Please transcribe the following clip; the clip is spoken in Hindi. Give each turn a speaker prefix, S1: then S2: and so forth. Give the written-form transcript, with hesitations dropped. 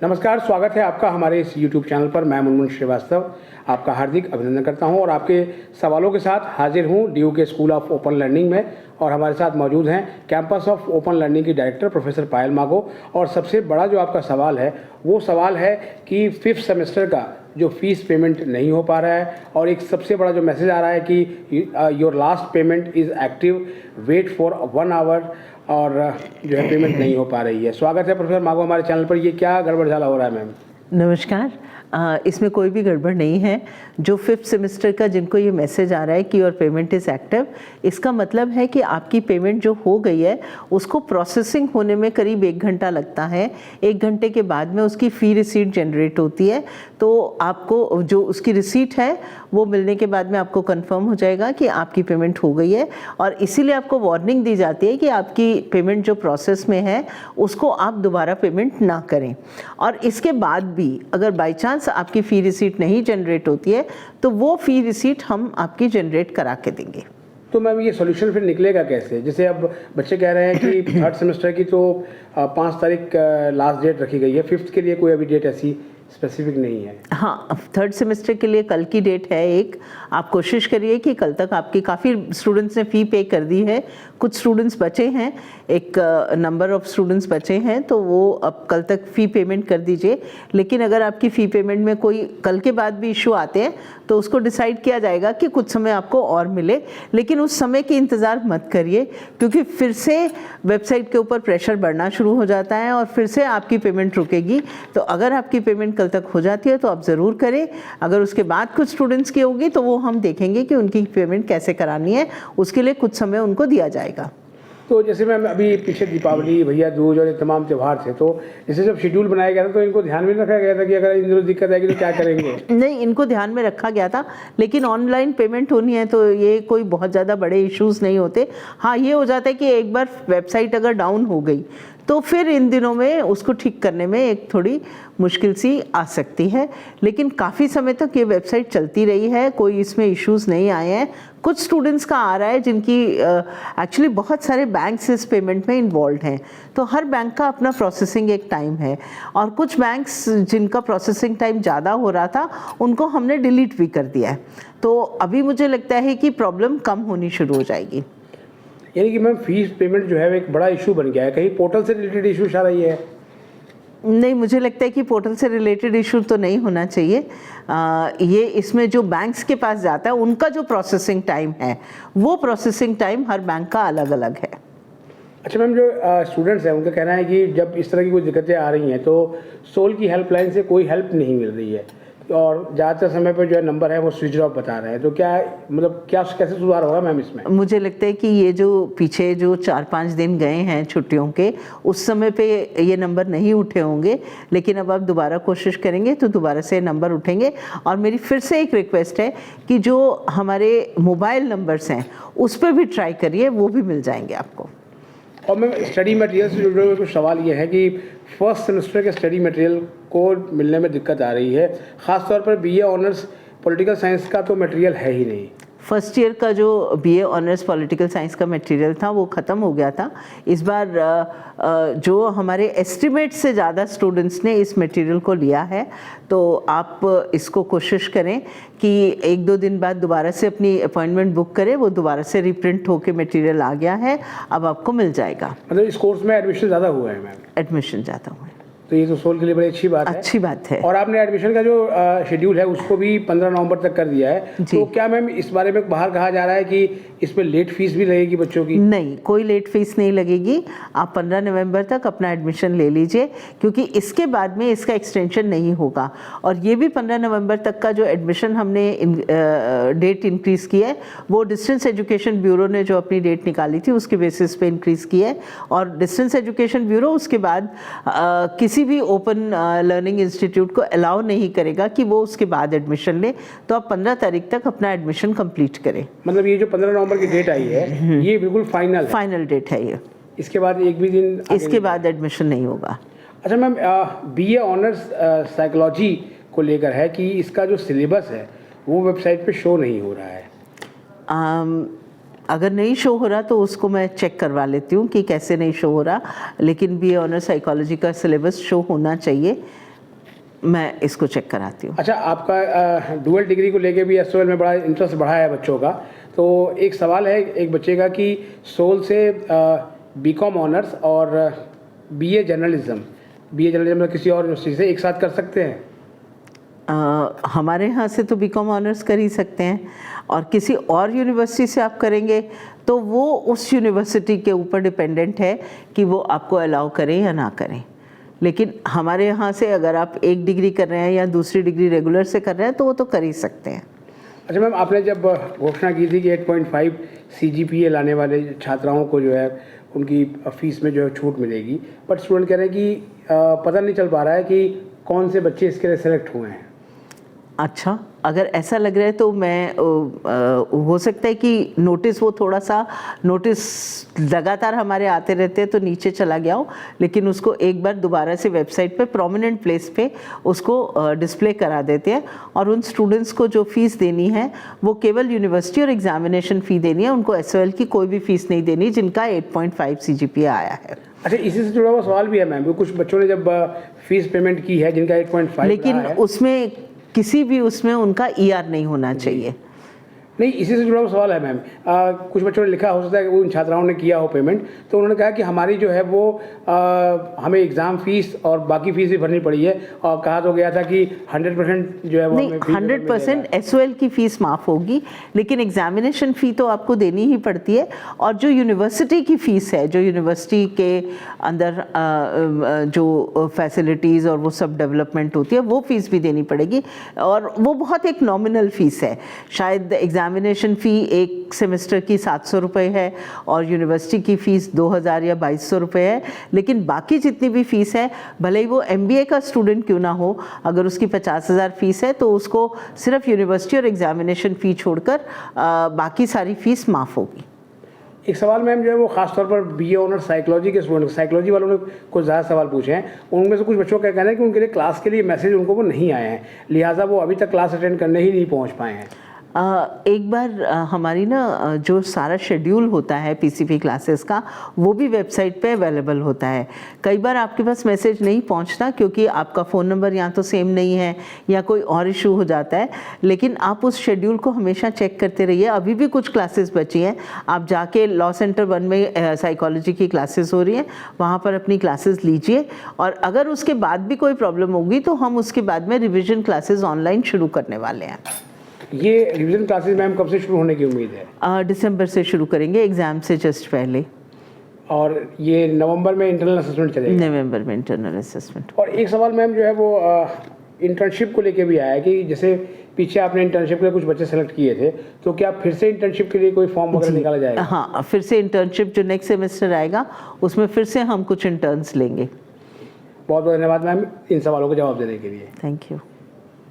S1: नमस्कार, स्वागत है आपका हमारे इस YouTube चैनल पर। मैं मुनमुन श्रीवास्तव आपका हार्दिक अभिनंदन करता हूं और आपके सवालों के साथ हाजिर हूं DU के स्कूल ऑफ ओपन लर्निंग में। और हमारे साथ मौजूद हैं कैंपस ऑफ ओपन लर्निंग की डायरेक्टर प्रोफेसर पायल मागो। और सबसे बड़ा जो आपका सवाल है वो सवाल है कि 5th सेमेस्टर का जो फीस पेमेंट नहीं हो पा रहा है, और एक सबसे बड़ा जो मैसेज आ रहा है कि your last payment is active, wait for 1 hour, और जो है पेमेंट नहीं हो पा रही है। स्वागत है प्रोफेसर मागो हमारे चैनल पर। ये क्या गड़बड़ झाला हो रहा है मैम?
S2: नमस्कार। इसमें कोई भी गड़बड़ नहीं है। जो 5th सेमेस्टर का जिनको ये मैसेज आ रहा है कि योर पेमेंट इज़ एक्टिव, इसका मतलब है कि आपकी पेमेंट जो हो गई है उसको प्रोसेसिंग होने में करीब 1 घंटा लगता है। 1 घंटे के बाद में उसकी फ़ी रिसीट जनरेट होती है, तो आपको जो उसकी रिसीट है वो मिलने के बाद में आपको कंफर्म हो जाएगा कि आपकी पेमेंट हो गई है। और इसीलिए आपको वार्निंग दी जाती है कि आपकी पेमेंट जो प्रोसेस में है उसको आप दोबारा पेमेंट ना करें। और इसके बाद भी अगर बाई चांस आपकी फ़ी रिसीट नहीं जनरेट होती है तो वो फ़ी रिसीट हम आपकी जनरेट करा के देंगे।
S1: तो मैम ये सॉल्यूशन फिर निकलेगा कैसे? जैसे अब बच्चे कह रहे हैं कि 3rd सेमेस्टर की तो 5 तारीख लास्ट डेट रखी गई है, 5th के लिए कोई अभी डेट ऐसी स्पेसिफिक नहीं है।
S2: हाँ, 3rd सेमेस्टर के लिए कल की डेट है एक। आप कोशिश करिए कि कल तक आपकी काफ़ी स्टूडेंट्स ने फ़ी पे कर दी है, कुछ स्टूडेंट्स बचे हैं, एक नंबर ऑफ़ स्टूडेंट्स बचे हैं, तो वो अब कल तक फ़ी पेमेंट कर दीजिए। लेकिन अगर आपकी फ़ी पेमेंट में कोई कल के बाद भी इशू आते हैं तो उसको डिसाइड किया जाएगा कि कुछ समय आपको और मिले, लेकिन उस समय की इंतज़ार मत करिए, क्योंकि फिर से वेबसाइट के ऊपर प्रेशर बढ़ना शुरू हो जाता है और फिर से आपकी पेमेंट रुकेगी। तो अगर आपकी पेमेंट कल तक हो जाती है तो आप ज़रूर करें। अगर उसके बाद कुछ स्टूडेंट्स की होगी तो वो हम देखेंगे कि उनकी पेमेंट कैसे करानी है, उसके लिए कुछ समय उनको दिया जाएगा।
S1: तो जैसे मैम अभी पीछे दीपावली, भैया दूज और ये तमाम त्यौहार थे, तो जैसे जब शेड्यूल बनाया गया था तो इनको ध्यान में रखा गया था कि अगर इन दिनों दिक्कत आएगी तो क्या करेंगे?
S2: नहीं, इनको ध्यान में रखा गया था, लेकिन ऑनलाइन पेमेंट होनी है तो ये कोई बहुत ज़्यादा बड़े इश्यूज़ नहीं होते। हाँ, ये हो जाता है कि एक बार वेबसाइट अगर डाउन हो गई तो फिर इन दिनों में उसको ठीक करने में एक थोड़ी मुश्किल सी आ सकती है, लेकिन काफ़ी समय तक ये वेबसाइट चलती रही है, कोई इसमें इश्यूज़ नहीं आए हैं। कुछ स्टूडेंट्स का आ रहा है जिनकी एक्चुअली बहुत सारे बैंक्स इस पेमेंट में इन्वॉल्व हैं, तो हर बैंक का अपना प्रोसेसिंग एक टाइम है, और कुछ बैंक्स जिनका प्रोसेसिंग टाइम ज़्यादा हो रहा था उनको हमने डिलीट भी कर दिया है। तो अभी मुझे लगता है कि प्रॉब्लम कम होनी शुरू हो जाएगी।
S1: यानी कि मैम फीस पेमेंट जो है एक बड़ा इशू बन गया है, कहीं पोर्टल से रिलेटेड इशू आ रही है?
S2: नहीं, मुझे लगता है कि पोर्टल से रिलेटेड इशू तो नहीं होना चाहिए। ये इसमें जो बैंक्स के पास जाता है उनका जो प्रोसेसिंग टाइम है वो प्रोसेसिंग टाइम हर बैंक का अलग अलग है।
S1: अच्छा मैम, जो स्टूडेंट्स हैं उनका कहना है कि जब इस तरह की कोई दिक्कतें आ रही हैं तो सोल की हेल्पलाइन से कोई हेल्प नहीं मिल रही है, और ज़्यादातर समय पर जो है नंबर है वो स्विच ऑफ बता रहे हैं। तो क्या मतलब कैसे सुधार होगा मैम इसमें?
S2: मुझे लगता है कि ये जो पीछे जो 4-5 दिन गए हैं छुट्टियों के, उस समय पे ये नंबर नहीं उठे होंगे, लेकिन अब आप दोबारा कोशिश करेंगे तो दोबारा से नंबर उठेंगे। और मेरी फिर से एक रिक्वेस्ट है कि जो हमारे मोबाइल नंबर्स हैं उस पर भी ट्राई करिए, वो भी मिल जाएंगे आपको।
S1: और मैम स्टडी मटेरियल से जुड़े हुए कुछ सवाल ये है कि 1st सेमेस्टर के स्टडी मटेरियल को मिलने में दिक्कत आ रही है, ख़ास तौर पर BA ऑनर्स पॉलिटिकल साइंस का तो मटेरियल है ही नहीं।
S2: फर्स्ट ईयर का जो BA ऑनर्स पॉलिटिकल साइंस का मटेरियल था वो ख़त्म हो गया था। इस बार जो हमारे एस्टिमेट से ज़्यादा स्टूडेंट्स ने इस मटेरियल को लिया है, तो आप इसको कोशिश करें कि 1-2 दिन बाद दोबारा से अपनी अपॉइंटमेंट बुक करें, वो दोबारा से रिप्रिंट होकर मटेरियल आ गया है, अब आपको मिल जाएगा।
S1: मतलब इस कोर्स में एडमिशन ज़्यादा हुआ है मैम?
S2: एडमिशन ज़्यादा हुआ है,
S1: तो ये तो सोल के लिए बड़ी अच्छी बात है।
S2: अच्छी बात है।
S1: और आपने एडमिशन का जो शेड्यूल है उसको भी 15 नवंबर तक कर दिया है, तो क्या मैम इस बारे में बाहर कहा जा रहा है कि इसमें लेट फीस भी लगेगी बच्चों की?
S2: नहीं, कोई लेट फीस नहीं लगेगी। आप 15 नवंबर तक अपना एडमिशन ले लीजिए, क्योंकि इसके बाद में इसका एक्सटेंशन नहीं होगा। और ये भी 15 नवंबर तक का जो एडमिशन हमने डेट इंक्रीज़ की है वो डिस्टेंस एजुकेशन ब्यूरो ने जो अपनी डेट निकाली थी उसके बेसिस पे इंक्रीज़ की है। और डिस्टेंस एजुकेशन ब्यूरो उसके बाद किसी भी ओपन लर्निंग इंस्टीट्यूट को अलाउ नहीं करेगा कि वो उसके बाद एडमिशन ले। तो आप 15 तारीख तक अपना एडमिशन कंप्लीट करें।
S1: मतलब ये जो 15 नवंबर की डेट आई है ये बिल्कुल फाइनल
S2: डेट है ये।
S1: इसके बाद एक भी दिन
S2: इसके बाद एडमिशन नहीं होगा।
S1: अच्छा मैम, BA ऑनर्स साइकोलॉजी को लेकर है कि इसका जो सिलेबस है वो वेबसाइट पे शो नहीं हो रहा है।
S2: अगर नहीं शो हो रहा तो उसको मैं चेक करवा लेती हूँ कि कैसे नहीं शो हो रहा, लेकिन BA ऑनर्स साइकोलॉजी का सिलेबस शो होना चाहिए। मैं इसको चेक कराती हूँ।
S1: अच्छा, आपका डुअल डिग्री को लेके भी एसओएल में बड़ा इंटरेस्ट बढ़ा है बच्चों का, तो एक सवाल है एक बच्चे का कि सोल से बीकॉम ऑनर्स और बीए जर्नलिज्म किसी और यूनिवर्सिटी से एक साथ कर सकते हैं?
S2: हमारे यहाँ से तो बीकॉम ऑनर्स कर ही सकते हैं, और किसी और यूनिवर्सिटी से आप करेंगे तो वो उस यूनिवर्सिटी के ऊपर डिपेंडेंट है कि वो आपको अलाउ करें या ना करें। लेकिन हमारे यहाँ से अगर आप एक डिग्री कर रहे हैं या दूसरी डिग्री रेगुलर से कर रहे हैं तो वो तो कर ही सकते हैं।
S1: अच्छा मैम, आपने जब घोषणा की थी कि 8.5 CGPA लाने वाले छात्राओं को जो है उनकी फीस में जो है छूट मिलेगी, बट स्टूडेंट कह रहे हैं कि पता नहीं चल पा रहा है कि कौन से बच्चे इसके लिए सेलेक्ट हुए हैं।
S2: अच्छा, अगर ऐसा लग रहा है तो मैं हो सकता है कि नोटिस, वो थोड़ा सा नोटिस लगातार हमारे आते रहते हैं तो नीचे चला गया हो, लेकिन उसको एक बार दोबारा से वेबसाइट पे प्रोमिनेंट प्लेस पे उसको डिस्प्ले करा देते हैं, और उन स्टूडेंट्स को जो फीस देनी है वो केवल यूनिवर्सिटी और एग्जामिनेशन फ़ी देनी है, उनको एसओएल की कोई भी फीस नहीं देनी जिनका 8.5 CGPA आया है।
S1: अच्छा, इसी से जुड़ा हुआ सवाल भी है मैम, कुछ बच्चों ने जब फीस पेमेंट की है जिनका 8.5,
S2: लेकिन उसमें किसी भी उसमें उनका ER नहीं होना चाहिए।
S1: नहीं, इसी से जुड़ा हुआ सवाल है मैम। कुछ बच्चों ने लिखा, हो सकता है कि उन छात्राओं ने किया हो पेमेंट, तो उन्होंने कहा कि हमारी जो है वो हमें एग्ज़ाम फीस और बाकी फीस भी भरनी पड़ी है, और कहा तो गया था कि 100% जो है वो
S2: नहीं, 100% एसओएल की फ़ीस माफ़ होगी, लेकिन एग्जामिनेशन फ़ी तो आपको देनी ही पड़ती है। और जो यूनिवर्सिटी की फ़ीस है, जो यूनिवर्सिटी के अंदर जो फैसिलिटीज़ और वो सब डेवलपमेंट होती है, वो फ़ीस भी देनी पड़ेगी, और वो बहुत एक नॉमिनल फ़ीस है। शायद एग्जामिनेशन फ़ी एक सेमेस्टर की 700 रुपये है और यूनिवर्सिटी की फ़ीस 2000 या 2200 रुपये है, लेकिन बाकी जितनी भी फ़ीस है, भले ही वो MBA का स्टूडेंट क्यों ना हो, अगर उसकी 50,000 फ़ीस है तो उसको सिर्फ यूनिवर्सिटी और एग्जामिनेशन फ़ी छोड़कर बाकी सारी फ़ीस माफ़ होगी।
S1: एक सवाल मैम जो है वो खासतौर पर BA ऑनर्स साइकोलॉजी के स्टूडेंट, साइकोलॉजी वालों ने कुछ ज़्यादा सवाल पूछे हैं। उनमें से कुछ बच्चों का कहना है कि उनके लिए क्लास के लिए मैसेज उनको वो नहीं आए हैं, लिहाजा वो अभी तक क्लास अटेंड करने ही नहीं पहुँच पाए हैं।
S2: एक बार हमारी ना जो सारा शेड्यूल होता है PCP क्लासेस का, वो भी वेबसाइट पे अवेलेबल होता है। कई बार आपके पास मैसेज नहीं पहुंचता क्योंकि आपका फ़ोन नंबर या तो सेम नहीं है या कोई और इशू हो जाता है, लेकिन आप उस शेड्यूल को हमेशा चेक करते रहिए। अभी भी कुछ क्लासेस बची हैं, आप जाके लॉ सेंटर 1 में साइकोलॉजी की क्लासेस हो रही हैं, वहाँ पर अपनी क्लासेस लीजिए, और अगर उसके बाद भी कोई प्रॉब्लम होगी तो हम उसके बाद में रिविज़न क्लासेस ऑनलाइन शुरू करने वाले हैं।
S1: ये रिवीजन क्लासेस मैम कब से शुरू होने की उम्मीद है?
S2: दिसंबर से शुरू करेंगे, एग्ज़ाम से जस्ट पहले।
S1: और ये नवंबर में इंटरनल असेसमेंट चलेगा?
S2: नवंबर में इंटरनल असेसमेंट।
S1: और एक सवाल मैम जो है वो इंटर्नशिप को लेके भी आया है कि जैसे पीछे आपने इंटर्नशिप के लिए कुछ बच्चे सेलेक्ट किए थे, तो क्या फिर से इंटर्नशिप के लिए कोई फॉर्म वगैरह निकाला जाएगा?
S2: हाँ, फिर से इंटर्नशिप जो नेक्स्ट सेमेस्टर आएगा उसमें फिर से हम कुछ इंटर्न्स लेंगे।
S1: बहुत बहुत धन्यवाद मैम इन सवालों का जवाब देने के लिए।
S2: Thank you.